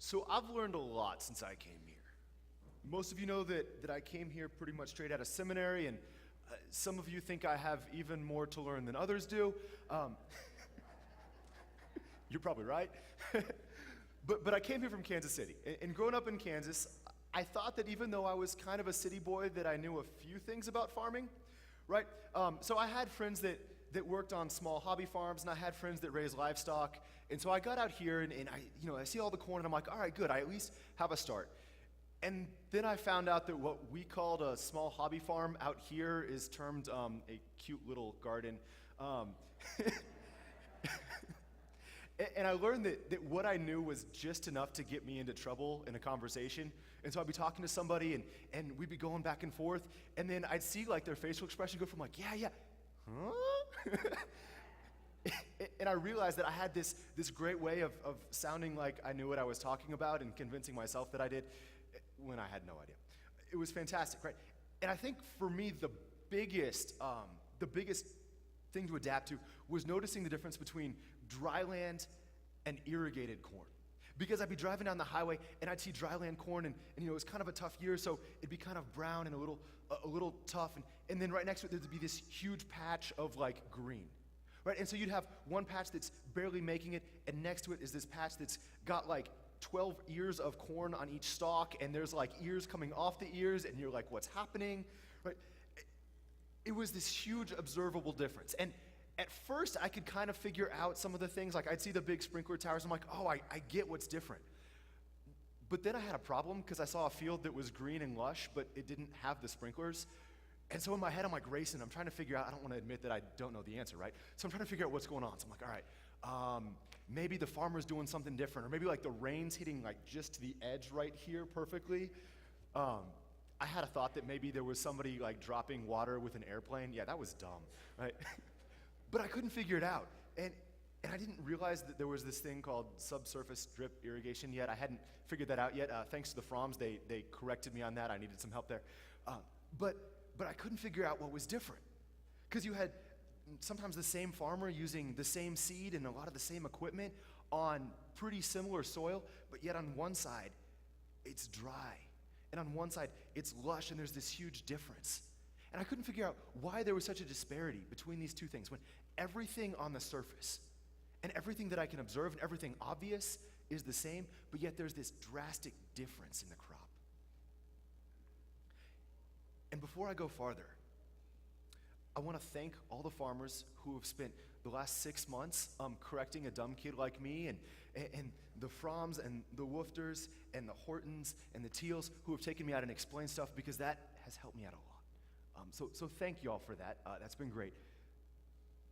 So I've learned a lot since I came here. Most of you know that I came here pretty much straight out of seminary, and some of you think I have even more to learn than others do. You're probably right. but I came here from Kansas City. And growing up in Kansas, I thought that even though I was kind of a city boy, that I knew a few things about farming, right? So I had friends that worked on small hobby farms, and I had friends that raised livestock. And so I got out here, and I see all the corn, and I'm like, all right, good, I at least have a start. And then I found out that what we called a small hobby farm out here is termed a cute little garden. And I learned that what I knew was just enough to get me into trouble in a conversation. And so I'd be talking to somebody, and we'd be going back and forth, and then I'd see like their facial expression go from like, yeah, huh? And I realized that I had this great way of sounding like I knew what I was talking about and convincing myself that I did when I had no idea. It was fantastic, right? And I think for me, the biggest thing to adapt to was noticing the difference between dry land and irrigated corn. Because I'd be driving down the highway and I'd see dry land corn, and it was kind of a tough year, so it'd be kind of brown and a little tough, and then right next to it there'd be this huge patch of like green. Right? And so you'd have one patch that's barely making it, and next to it is this patch that's got like 12 ears of corn on each stalk, and there's like ears coming off the ears, and you're like, what's happening? Right? It was this huge observable difference. And at first, I could kind of figure out some of the things. Like, I'd see the big sprinkler towers. I'm like, oh, I get what's different. But then I had a problem because I saw a field that was green and lush, but it didn't have the sprinklers. And so in my head, I'm like racing. I'm trying to figure out, I don't want to admit that I don't know the answer, right? So I'm trying to figure out what's going on. So I'm like, all right, maybe the farmer's doing something different, or maybe like the rain's hitting like just to the edge right here perfectly. I had a thought that maybe there was somebody like dropping water with an airplane. Yeah, that was dumb, right? But I couldn't figure it out. And I didn't realize that there was this thing called subsurface drip irrigation yet. I hadn't figured that out yet. Thanks to the Froms, they corrected me on that. I needed some help there. But I couldn't figure out what was different. Because you had sometimes the same farmer using the same seed and a lot of the same equipment on pretty similar soil, but yet on one side, it's dry. And on one side, it's lush, and there's this huge difference. And I couldn't figure out why there was such a disparity between these two things when everything on the surface and everything that I can observe and everything obvious is the same, but yet there's this drastic difference in the crop. And before I go farther, I want to thank all the farmers who have spent the last 6 months correcting a dumb kid like me, and the Froms and the Woofters and the Hortons and the Teals who have taken me out and explained stuff, because that has helped me out a lot. So thank you all for that. That's been great.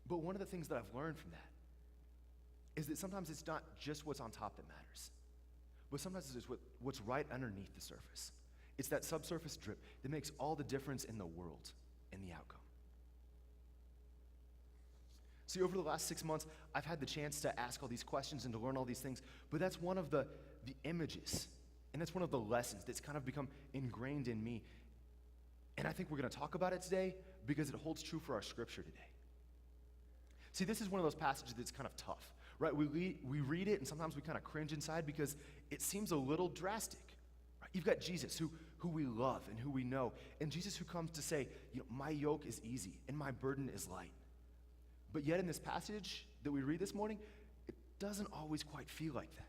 But one of the things that I've learned from that is that sometimes it's not just what's on top that matters, but sometimes it's what's right underneath the surface. It's that subsurface drip that makes all the difference in the world in the outcome. See, over the last 6 months, I've had the chance to ask all these questions and to learn all these things, but that's one of the images, and that's one of the lessons that's kind of become ingrained in me. And I think we're going to talk about it today because it holds true for our scripture today. See, this is one of those passages that's kind of tough, right? We read it, and sometimes we kind of cringe inside because it seems a little drastic. Right? You've got Jesus, who we love and who we know, and Jesus who comes to say, my yoke is easy and my burden is light. But yet in this passage that we read this morning, it doesn't always quite feel like that.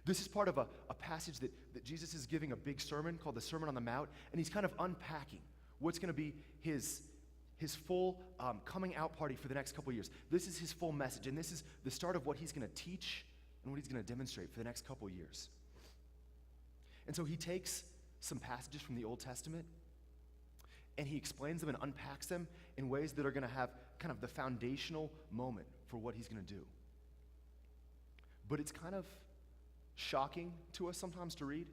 This is part of a passage that Jesus is giving a big sermon called the Sermon on the Mount, and he's kind of unpacking what's going to be his full coming out party for the next couple of years. This is his full message, and this is the start of what he's going to teach and what he's going to demonstrate for the next couple of years. And so he takes some passages from the Old Testament, and he explains them and unpacks them in ways that are going to have kind of the foundational moment for what he's going to do. But it's kind of shocking to us sometimes to read.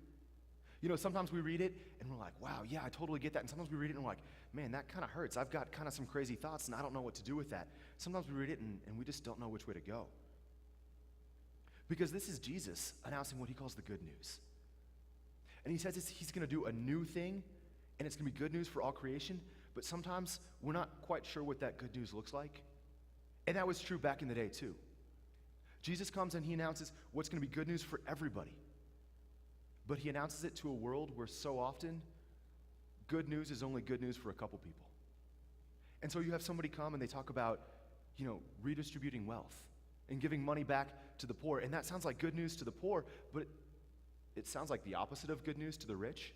Sometimes we read it and we're like, wow, yeah, I totally get that. And sometimes we read it and we're like, man, that kind of hurts. I've got kind of some crazy thoughts and I don't know what to do with that. Sometimes we read it and we just don't know which way to go. Because this is Jesus announcing what he calls the good news. And he says he's going to do a new thing, and it's going to be good news for all creation, but sometimes we're not quite sure what that good news looks like. And that was true back in the day too. Jesus comes and he announces what's going to be good news for everybody. But he announces it to a world where so often good news is only good news for a couple people. And so you have somebody come and they talk about, redistributing wealth and giving money back to the poor. And that sounds like good news to the poor, but it sounds like the opposite of good news to the rich.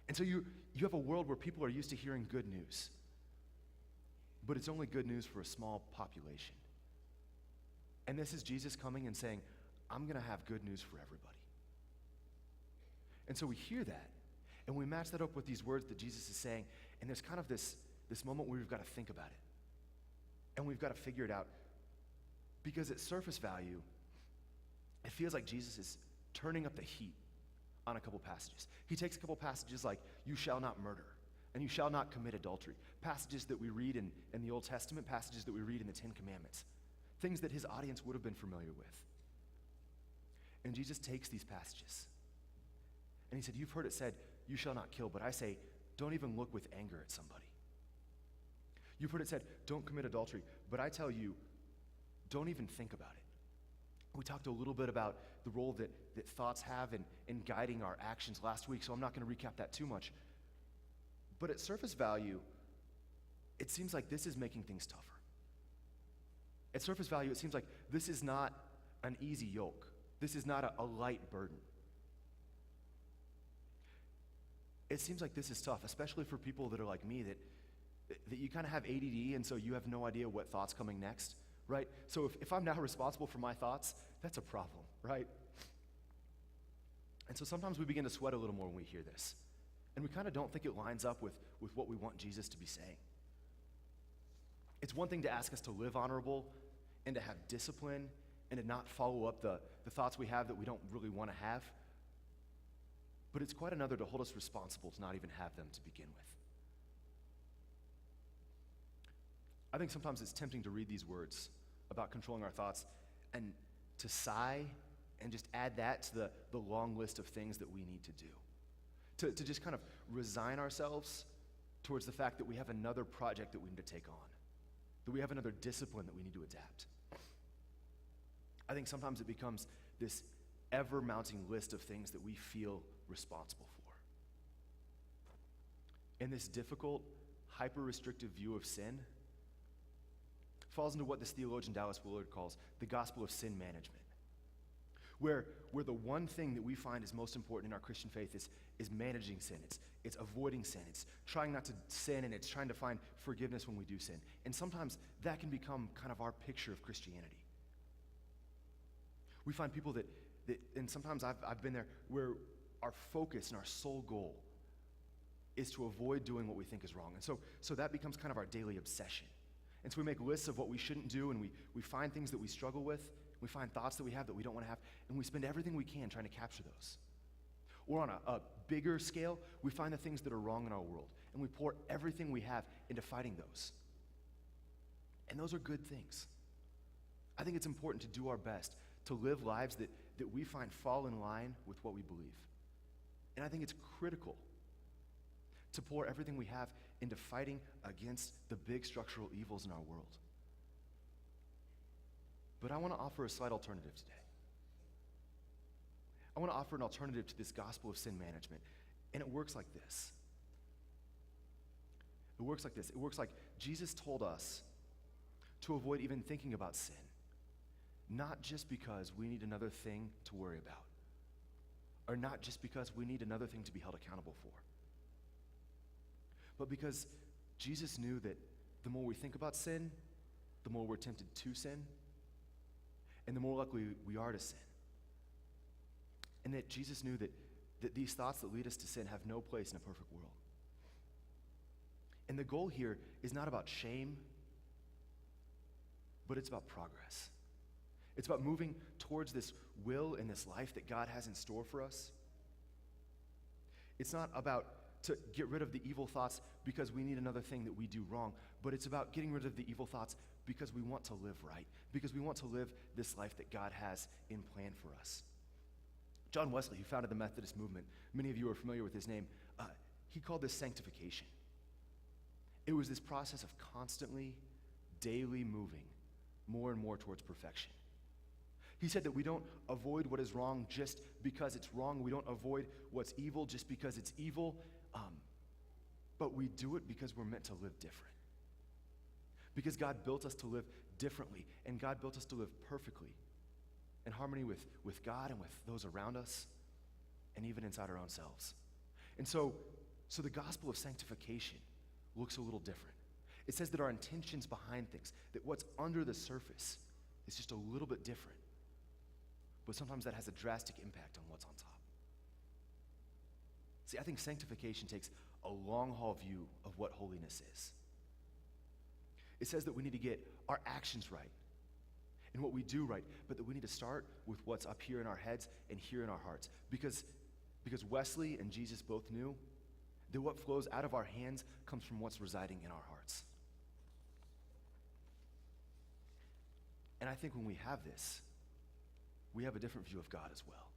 And so you have a world where people are used to hearing good news, but it's only good news for a small population. And this is Jesus coming and saying, I'm going to have good news for everybody. And so we hear that, and we match that up with these words that Jesus is saying, and there's kind of this moment where we've got to think about it. And we've got to figure it out. Because at surface value, it feels like Jesus is turning up the heat on a couple passages. He takes a couple passages like, you shall not murder, and you shall not commit adultery. Passages that we read in the Old Testament, passages that we read in the Ten Commandments. Things that his audience would have been familiar with. And Jesus takes these passages. And he said, you've heard it said, you shall not kill, but I say, don't even look with anger at somebody. You've heard it said, don't commit adultery, but I tell you, don't even think about it. We talked a little bit about the role that thoughts have in guiding our actions last week, so I'm not going to recap that too much. But at surface value, it seems like this is making things tougher. At surface value, it seems like this is not an easy yoke. This is not a light burden. It seems like this is tough, especially for people that are like me, that you kind of have ADD, and so you have no idea what thought's coming next, right? So if I'm now responsible for my thoughts, that's a problem, right? And so sometimes we begin to sweat a little more when we hear this. And we kind of don't think it lines up with what we want Jesus to be saying. It's one thing to ask us to live honorable and to have discipline and to not follow up the thoughts we have that we don't really want to have. But it's quite another to hold us responsible to not even have them to begin with. I think sometimes it's tempting to read these words about controlling our thoughts and to sigh and just add that to the long list of things that we need to do. To just kind of resign ourselves towards the fact that we have another project that we need to take on, that we have another discipline that we need to adapt. I think sometimes it becomes this ever-mounting list of things that we feel responsible for. And this difficult, hyper-restrictive view of sin falls into what this theologian Dallas Willard calls the gospel of sin management, where the one thing that we find is most important in our Christian faith is managing sin. It's avoiding sin. It's trying not to sin, and it's trying to find forgiveness when we do sin. And sometimes that can become kind of our picture of Christianity. We find people that and sometimes I've been there, where our focus and our sole goal is to avoid doing what we think is wrong. And so that becomes kind of our daily obsession. And so we make lists of what we shouldn't do, and we find things that we struggle with, we find thoughts that we have that we don't want to have, and we spend everything we can trying to capture those. Or on a bigger scale, we find the things that are wrong in our world, and we pour everything we have into fighting those. And those are good things. I think it's important to do our best to live lives that we find fall in line with what we believe. And I think it's critical to pour everything we have into fighting against the big structural evils in our world. But I want to offer a slight alternative today. I want to offer an alternative to this gospel of sin management, and it works like this. It works like this. It works like Jesus told us to avoid even thinking about sin, not just because we need another thing to worry about, or not just because we need another thing to be held accountable for, but because Jesus knew that the more we think about sin, the more we're tempted to sin, and the more likely we are to sin. And that Jesus knew that these thoughts that lead us to sin have no place in a perfect world. And the goal here is not about shame, but it's about progress. It's about moving towards this will and this life that God has in store for us. It's not about to get rid of the evil thoughts because we need another thing that we do wrong, but it's about getting rid of the evil thoughts because we want to live right, because we want to live this life that God has in plan for us. John Wesley, who founded the Methodist movement, many of you are familiar with his name, he called this sanctification. It was this process of constantly, daily moving more and more towards perfection. He said that we don't avoid what is wrong just because it's wrong. We don't avoid what's evil just because it's evil. But we do it because we're meant to live different. Because God built us to live differently, and God built us to live perfectly in harmony with God and with those around us, and even inside our own selves. And so the gospel of sanctification looks a little different. It says that our intentions behind things, that what's under the surface is just a little bit different. But sometimes that has a drastic impact on what's on top. See, I think sanctification takes a long haul view of what holiness is. It says that we need to get our actions right and what we do right, but that we need to start with what's up here in our heads and here in our hearts. Because Wesley and Jesus both knew that what flows out of our hands comes from what's residing in our hearts. And I think when we have this, we have a different view of God as well.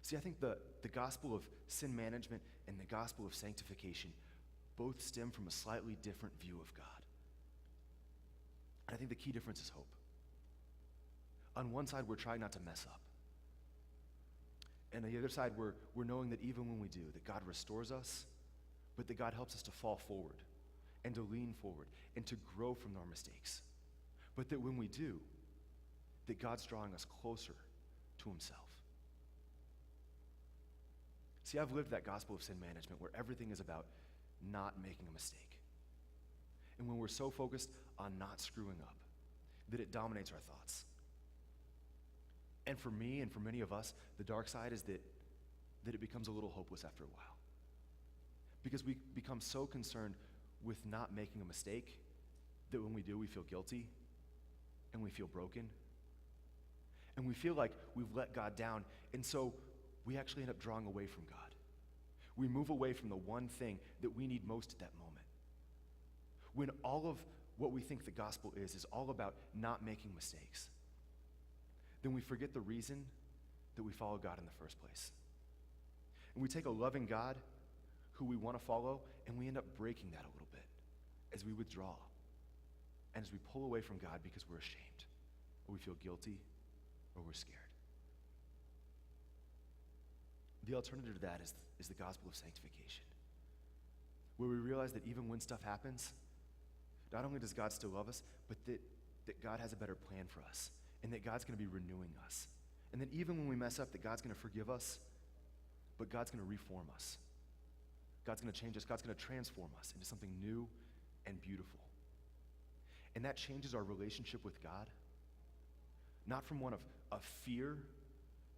See, I think the gospel of sin management and the gospel of sanctification both stem from a slightly different view of God. And I think the key difference is hope. On one side, we're trying not to mess up. And on the other side, we're knowing that even when we do, that God restores us, but that God helps us to fall forward and to lean forward and to grow from our mistakes. But that when we do, that God's drawing us closer to himself. See, I've lived that gospel of sin management where everything is about not making a mistake. And when we're so focused on not screwing up, that it dominates our thoughts. And for me and for many of us, the dark side is that it becomes a little hopeless after a while. Because we become so concerned with not making a mistake that when we do, we feel guilty and we feel broken. And we feel like we've let God down, and so we actually end up drawing away from God. We move away from the one thing that we need most at that moment. When all of what we think the gospel is all about not making mistakes, then we forget the reason that we follow God in the first place. And we take a loving God who we want to follow, and we end up breaking that a little bit as we withdraw and as we pull away from God because we're ashamed, or we feel guilty, or we're scared. The alternative to that is the gospel of sanctification, where we realize that even when stuff happens, not only does God still love us, but that God has a better plan for us, and that God's going to be renewing us. And that even when we mess up, that God's going to forgive us, but God's going to reform us. God's going to change us. God's going to transform us into something new and beautiful. And that changes our relationship with God, not from one of fear,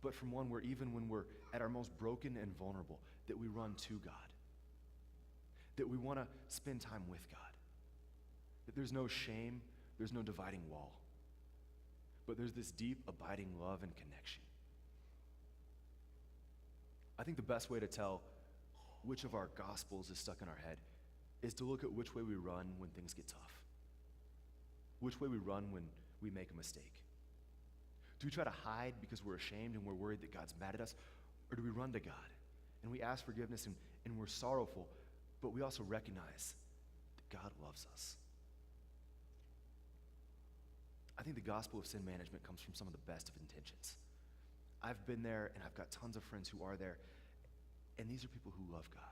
but from one where even when we're at our most broken and vulnerable, that we run to God, that we want to spend time with God, that there's no shame, there's no dividing wall, but there's this deep, abiding love and connection. I think the best way to tell which of our gospels is stuck in our head is to look at which way we run when things get tough, which way we run when we make a mistake. Do we try to hide because we're ashamed and we're worried that God's mad at us? Or do we run to God and we ask forgiveness and we're sorrowful, but we also recognize that God loves us? I think the gospel of sin management comes from some of the best of intentions. I've been there and I've got tons of friends who are there, and these are people who love God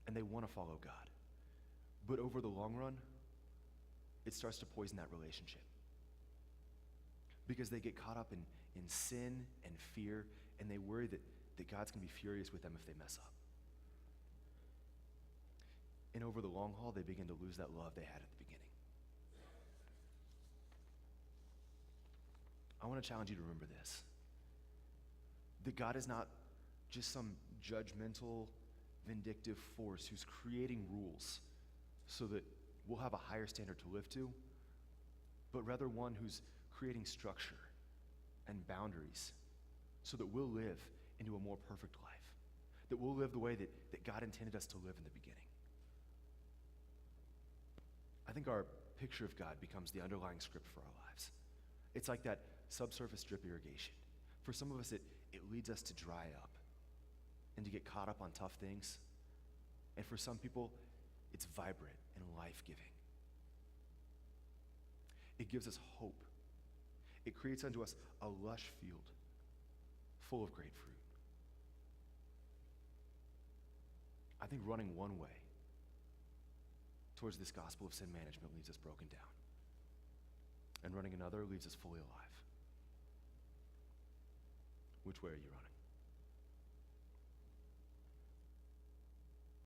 and they want to follow God. But over the long run, it starts to poison that relationship. Because they get caught up in sin and fear, and they worry that God's going to be furious with them if they mess up. And over the long haul, they begin to lose that love they had at the beginning. I want to challenge you to remember this. That God is not just some judgmental, vindictive force who's creating rules so that we'll have a higher standard to live to, but rather one who's creating structure and boundaries so that we'll live into a more perfect life, that we'll live the way that God intended us to live in the beginning. I think our picture of God becomes the underlying script for our lives. It's like that subsurface drip irrigation. For some of us, it leads us to dry up and to get caught up on tough things. And for some people, it's vibrant and life-giving. It gives us hope it creates unto us a lush field full of great fruit. I think running one way towards this gospel of sin management leaves us broken down, and running another leaves us fully alive. Which way are you running?